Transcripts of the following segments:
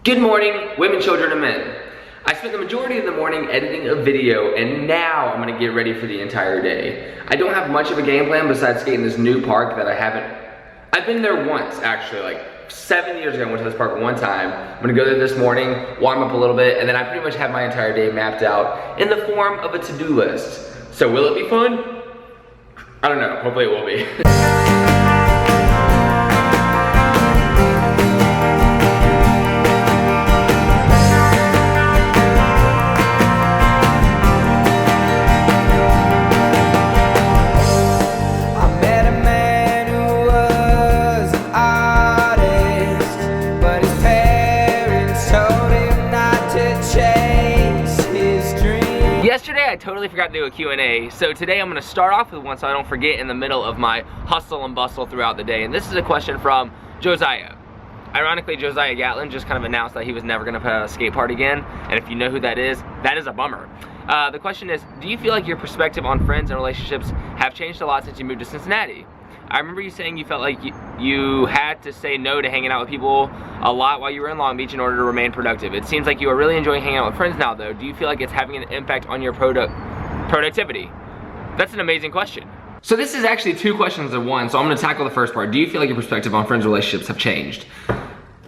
Good morning, women, children, and men. I spent the majority of the morning editing a video, and now I'm gonna get ready for the entire day. I don't have much of a game plan besides skating this new park that I've been there once actually, like 7 years ago I went to this park one time. I'm gonna go there this morning, warm up a little bit, and then I pretty much have my entire day mapped out in the form of a to-do list. So will it be fun? I don't know, hopefully it will be. Yesterday I totally forgot to do a Q&A, so today I'm going to start off with one so I don't forget in the middle of my hustle and bustle throughout the day. And this is a question from Josiah. Ironically, Josiah Gatlin just kind of announced that he was never going to put out a skate park again, and if you know who that is a bummer. The question is, do you feel like your perspective on friends and relationships have changed a lot since you moved to Cincinnati? I remember you saying you felt like you had to say no to hanging out with people a lot while you were in Long Beach in order to remain productive. It seems like you are really enjoying hanging out with friends now though. Do you feel like it's having an impact on your productivity? That's an amazing question. So this is actually two questions in one, so I'm gonna tackle the first part. Do you feel like your perspective on friends and relationships have changed?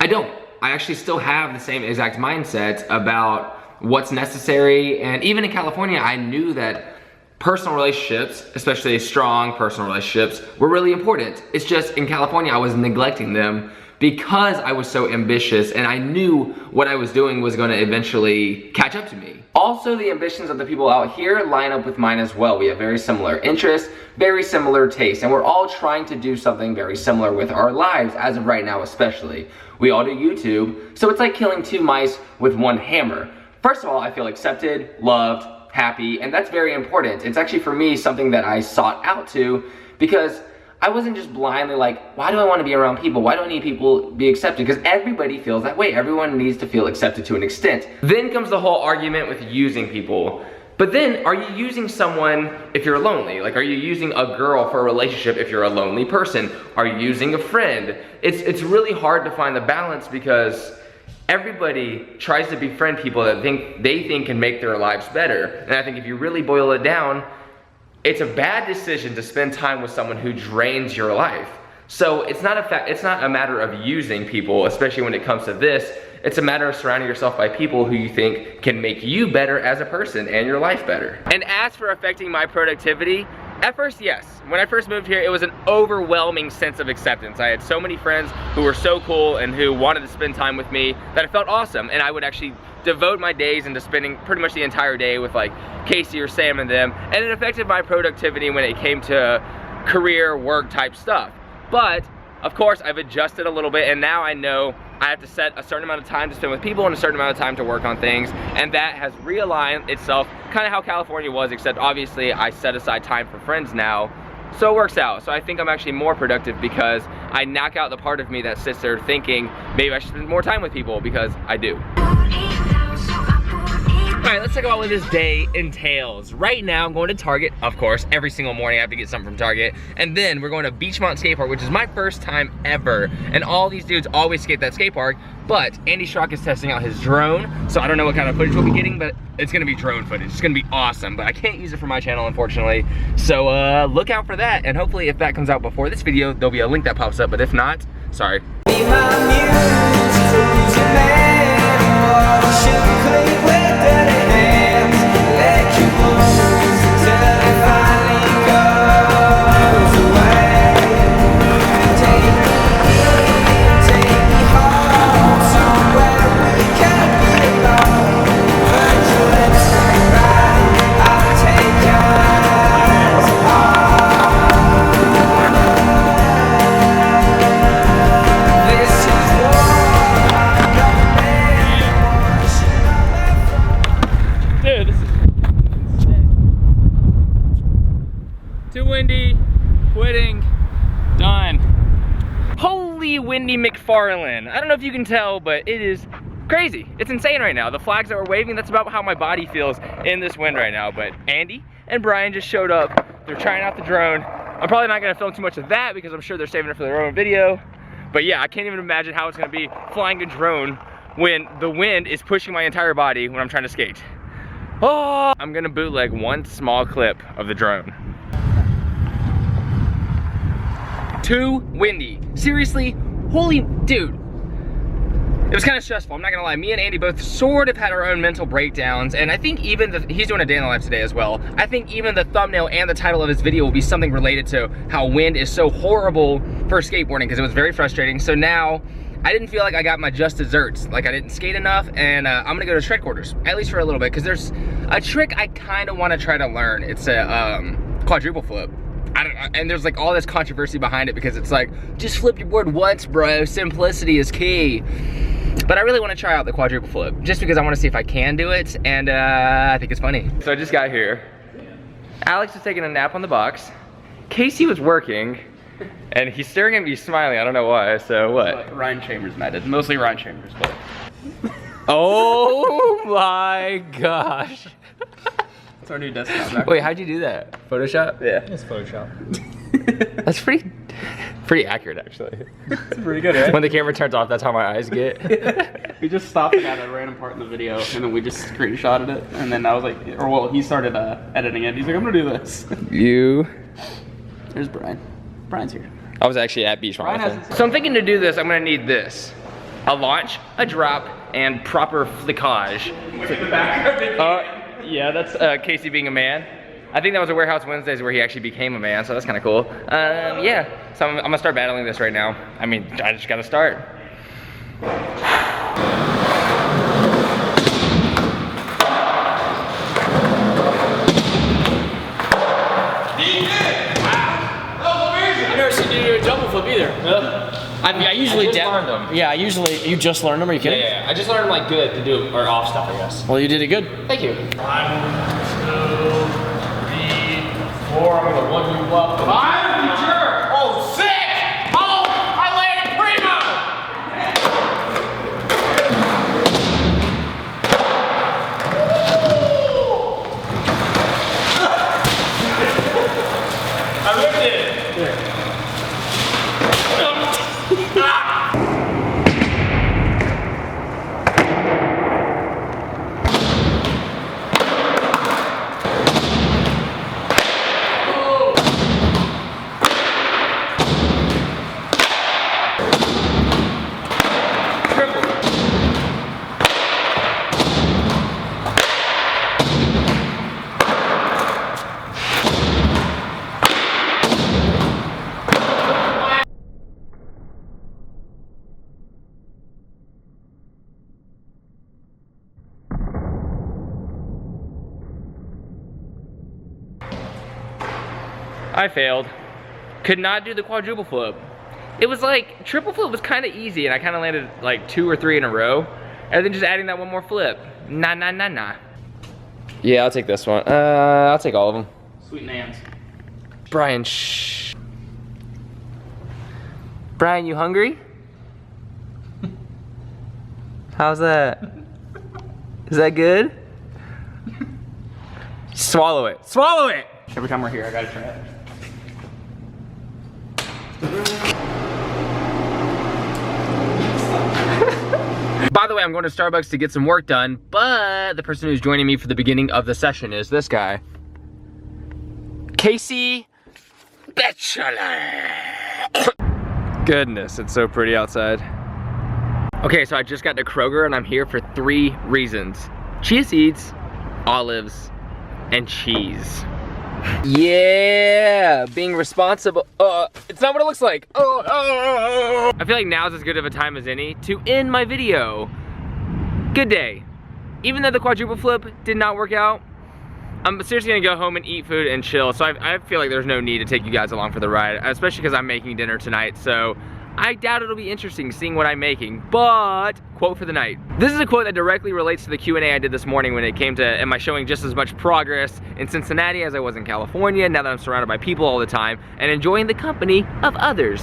I don't. I actually still have the same exact mindset about what's necessary, and even in California, I knew that personal relationships, especially strong personal relationships, were really important. It's just in California I was neglecting them because I was so ambitious and I knew what I was doing was going to eventually catch up to me. Also, the ambitions of the people out here line up with mine as well. We have very similar interests, very similar tastes, and we're all trying to do something very similar with our lives as of right now especially. We all do YouTube, so it's like killing two mice with one hammer. First of all, I feel accepted, loved, happy, and that's very important. It's actually for me something that I sought out to because I wasn't just blindly like, why do I want to be around people? Why do I need people to be accepted? Because everybody feels that way. Everyone needs to feel accepted to an extent. Then comes the whole argument with using people. But then, are you using someone if you're lonely? Like, are you using a girl for a relationship if you're a lonely person? Are you using a friend? It's really hard to find the balance because everybody tries to befriend people that they think can make their lives better. And I think if you really boil it down, it's a bad decision to spend time with someone who drains your life. So it's not a matter of using people, especially when it comes to this. It's a matter of surrounding yourself by people who you think can make you better as a person and your life better. And as for affecting my productivity, at first, yes. When I first moved here, it was an overwhelming sense of acceptance. I had so many friends who were so cool and who wanted to spend time with me that it felt awesome. And I would actually devote my days into spending pretty much the entire day with like Casey or Sam and them. And it affected my productivity when it came to career, work type stuff. But of course, I've adjusted a little bit, and now I know I have to set a certain amount of time to spend with people and a certain amount of time to work on things, and that has realigned itself kind of how California was, except obviously I set aside time for friends now, so it works out. So I think I'm actually more productive because I knock out the part of me that sits there thinking maybe I should spend more time with people, because I do. Alright, let's talk about what this day entails. Right now, I'm going to Target, of course. Every single morning I have to get something from Target. And then we're going to Beachmont Skate Park, which is my first time ever. And all these dudes always skate that skate park. But Andy Schrock is testing out his drone. So I don't know what kind of footage we'll be getting, but it's going to be drone footage. It's going to be awesome. But I can't use it for my channel, unfortunately. So look out for that. And hopefully if that comes out before this video, there'll be a link that pops up. But if not, sorry. Be my muse, so who's your man? Or should we play with dirty hands? Let you lose till it finally goes away. Take me home somewhere we can be alone. Put your lips right, I'll take yours This is war, I'm your man. Dude, this is too windy, quitting, done. Holy Windy McFarlane. I don't know if you can tell, but it is crazy. It's insane right now. The flags that we're waving, that's about how my body feels in this wind right now. But Andy and Brian just showed up. They're trying out the drone. I'm probably not gonna film too much of that because I'm sure they're saving it for their own video. But yeah, I can't even imagine how it's gonna be flying a drone when the wind is pushing my entire body when I'm trying to skate. Oh, I'm gonna bootleg one small clip of the drone. Too windy. Seriously, holy dude. It was kind of stressful, I'm not gonna lie. Me and Andy both sort of had our own mental breakdowns, and I think even he's doing a day in the life today as well. I think even the thumbnail and the title of his video will be something related to how wind is so horrible for skateboarding, because it was very frustrating. So now, I didn't feel like I got my just desserts. Like I didn't skate enough, and I'm gonna go to shred quarters, at least for a little bit, because there's a trick I kind of want to try to learn. It's a quadruple flip. I don't know, and there's like all this controversy behind it, because it's like, just flip your board once, bro. Simplicity is key. But I really want to try out the quadruple flip, just because I want to see if I can do it, and I think it's funny. So I just got here. Alex was taking a nap on the box. Casey was working. And he's staring at me smiling, I don't know why, so what? Like Ryan Chambers method, mostly Ryan Chambers, but. Oh my gosh. That's our new desktop. Wait, how'd you do that? Photoshop? Yeah. It's Photoshop. That's pretty accurate, actually. It's pretty good, right? When the camera turns off, that's how my eyes get. We just stopped it at a random part in the video, and then we just screenshotted it, and then I was like, or well, he started editing it. He's like, I'm gonna do this. There's Brian. Brian's here. I was actually at Beach Marathon. So I'm thinking to do this, I'm gonna need this. A launch, a drop, and proper flickage. Yeah, that's Casey being a man. I think that was a Warehouse Wednesdays where he actually became a man, so that's kind of cool. Yeah, so I'm gonna start battling this right now. I mean, I just gotta start. Double flip either. I usually learned them. Yeah, you just learned them. Are you kidding? Yeah, I just learned them like good to do or off stuff, I guess. Well, you did it good. Thank you. 1, 2, 3, 4. I'm gonna 1 you up. 5. Sure. Oh, 6. Oh, I landed primo. I ripped it. Here. I failed. Could not do the quadruple flip. It was like, triple flip was kind of easy, and I kind of landed like 2 or 3 in a row, and then just adding that one more flip. Nah. Yeah, I'll take this one. I'll take all of them. Sweet Nans. Brian, shh. Brian, you hungry? How's that? Is that good? Swallow it. Swallow it! Every time we're here, I gotta try it. By the way, I'm going to Starbucks to get some work done, but the person who's joining me for the beginning of the session is this guy. Casey Bachelor. Goodness, it's so pretty outside. Okay, so I just got to Kroger and I'm here for 3 reasons. Chia seeds, olives, and cheese. Yeah, being responsible. It's not what it looks like. I feel like now's as good of a time as any to end my video. Good day. Even though the quadruple flip did not work out, I'm seriously gonna go home and eat food and chill. So I feel like there's no need to take you guys along for the ride, especially because I'm making dinner tonight. So I doubt it'll be interesting seeing what I'm making, but quote for the night. This is a quote that directly relates to the Q&A I did this morning when it came to, am I showing just as much progress in Cincinnati as I was in California, now that I'm surrounded by people all the time and enjoying the company of others.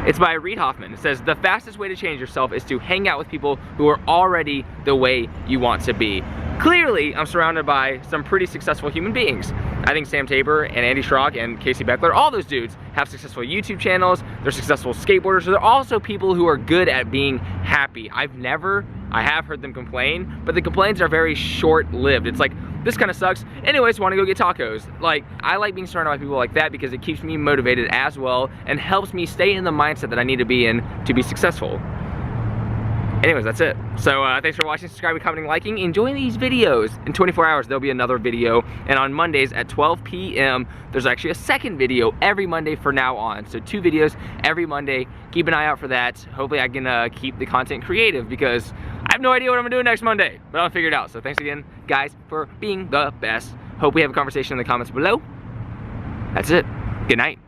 It's by Reid Hoffman. It says, the fastest way to change yourself is to hang out with people who are already the way you want to be. Clearly, I'm surrounded by some pretty successful human beings. I think Sam Tabor and Andy Schrock and Casey Beckler, all those dudes have successful YouTube channels, they're successful skateboarders, so they're also people who are good at being happy. I have heard them complain, but the complaints are very short-lived. It's like, this kind of sucks, anyways, want to go get tacos. Like, I like being surrounded by people like that because it keeps me motivated as well and helps me stay in the mindset that I need to be in to be successful. Anyways, that's it. So thanks for watching, subscribing, commenting, liking, enjoying these videos. In 24 hours, there'll be another video. And on Mondays at 12 p.m., there's actually a second video every Monday for now on. So 2 videos every Monday. Keep an eye out for that. Hopefully I can keep the content creative because I have no idea what I'm gonna do next Monday, but I'll figure it out. So thanks again, guys, for being the best. Hope we have a conversation in the comments below. That's it. Good night.